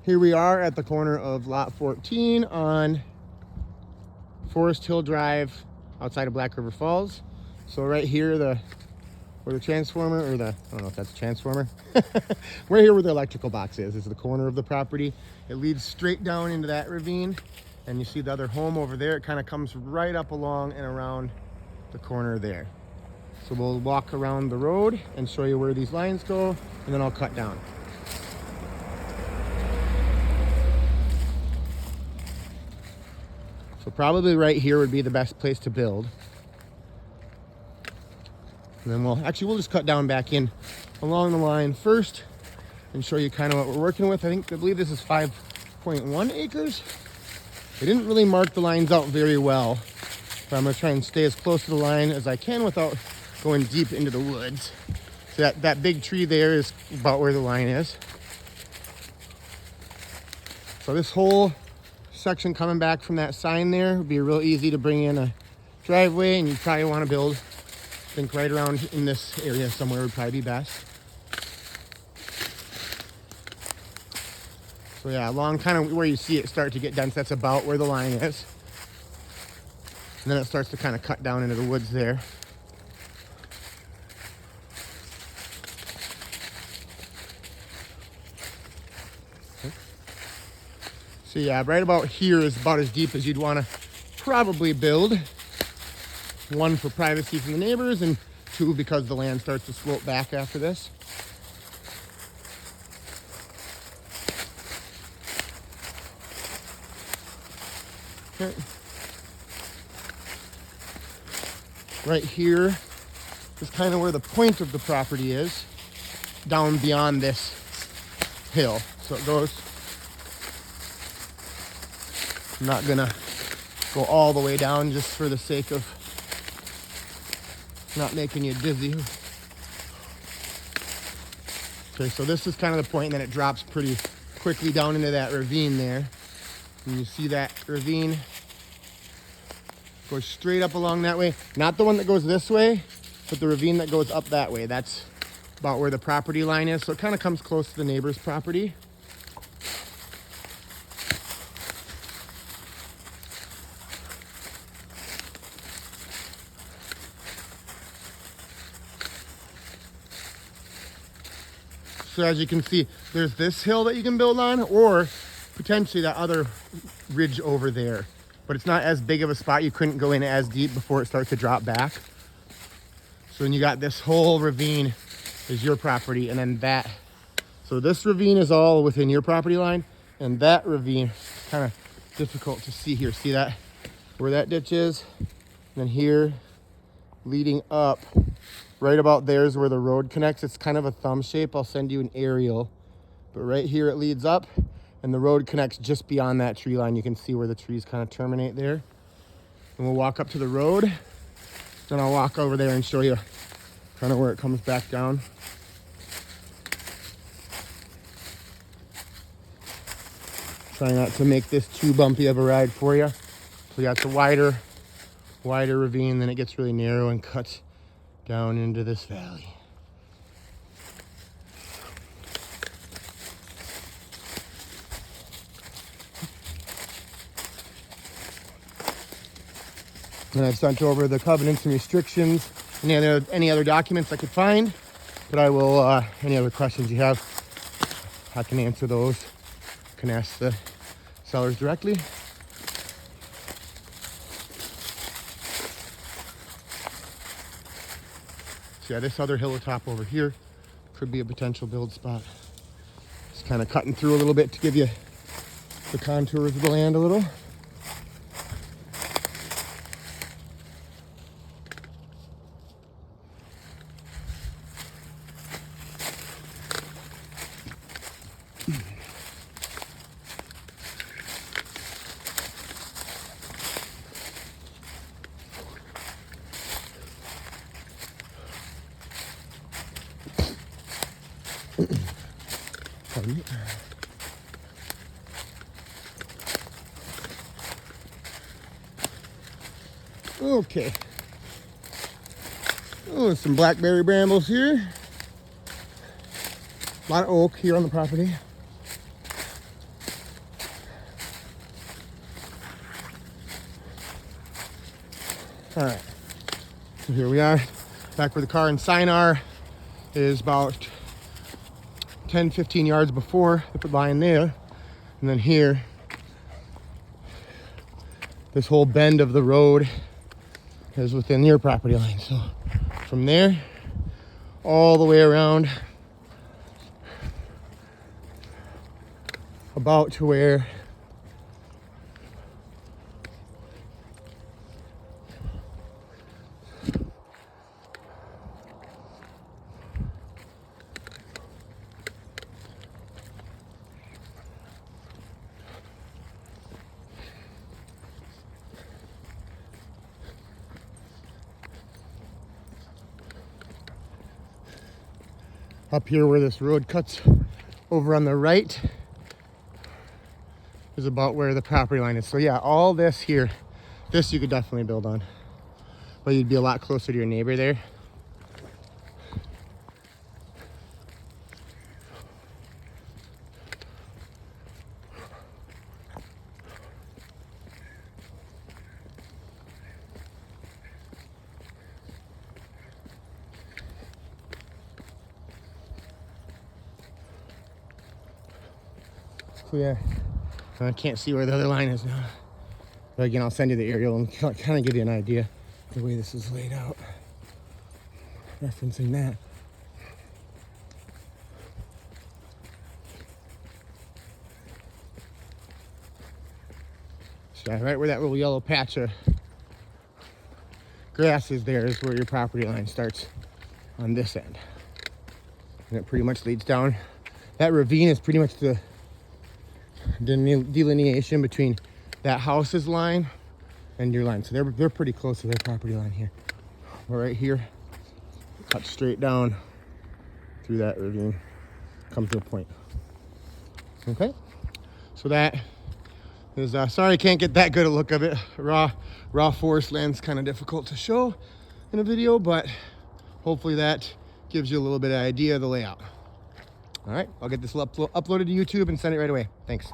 Here we are at the corner of lot 14 on Forest Hill Drive outside of Black River Falls. So right here, where the transformer, or I don't know if that's a transformer. Right here where the electrical box is the corner of the property. It leads straight down into that ravine. And you see the other home over there. It kind of comes right up along and around the corner there. So we'll walk around the road and show you where these lines go, and then I'll cut down. So probably right here would be the best place to build. And then we'll just cut down back in along the line first and show you kind of what we're working with. I believe this is 5.1 acres. They didn't really mark the lines out very well, but I'm gonna try and stay as close to the line as I can without going deep into the woods. So that big tree there is about where the line is. So this whole section coming back from that sign there would be real easy to bring in a driveway, and you probably want to build, I think right around in this area somewhere would probably be best. So yeah, along kind of where you see it start to get dense, that's about where the line is. And then it starts to kind of cut down into the woods there. So yeah, right about here is about as deep as you'd want to probably build. One, for privacy from the neighbors, and two, because the land starts to slope back after this. Okay. Right here is kind of where the point of the property is, down beyond this hill. So it goes, I'm not gonna go all the way down just for the sake of not making you dizzy. Okay, so this is kind of the point, and then it drops pretty quickly down into that ravine there. And you see that ravine goes straight up along that way. Not the one that goes this way, but the ravine that goes up that way. That's about where the property line is. So it kind of comes close to the neighbor's property. So as you can see, there's this hill that you can build on, or potentially that other ridge over there. But it's not as big of a spot. You couldn't go in as deep before it starts to drop back. So then you got this whole ravine is your property, and then that. So this ravine is all within your property line, and that ravine, kind of difficult to see here. See that, where that ditch is? And then here, leading up, right about there is where the road connects. It's kind of a thumb shape. I'll send you an aerial. But right here it leads up, and the road connects just beyond that tree line. You can see where the trees kind of terminate there. And we'll walk up to the road, then I'll walk over there and show you kind of where it comes back down. Try not to make this too bumpy of a ride for you. So we got the wider ravine, then it gets really narrow and cuts down into this valley. And I've sent over the covenants and restrictions, any other documents I could find. But I will, any other questions you have, I can answer those. You can ask the sellers directly. So yeah, this other hilltop over here could be a potential build spot. Just kind of cutting through a little bit to give you the contours of the land a little. Pardon me. Okay. Oh, some blackberry brambles here. A lot of oak here on the property. All right, so here we are, back where the car and sign are is about 10-15 yards before the line there. And then here, this whole bend of the road is within your property line. So from there, all the way around, about to where up here where this road cuts over on the right is about where the property line is. So yeah, all this here, this you could definitely build on, but you'd be a lot closer to your neighbor there. So yeah, I can't see where the other line is now. But again, I'll send you the aerial and kind of give you an idea of the way this is laid out. Referencing that. So yeah, right where that little yellow patch of grass is there is where your property line starts on this end. And it pretty much leads down. That ravine is pretty much the delineation between that house's line and your line. So they're pretty close to their property line here. But right here, cut straight down through that ravine, come to a point. Okay, so that is, sorry I can't get that good a look of it. Raw forest land's kind of difficult to show in a video, but hopefully that gives you a little bit of idea of the layout. All right, I'll get this uploaded to YouTube and send it right away. Thanks.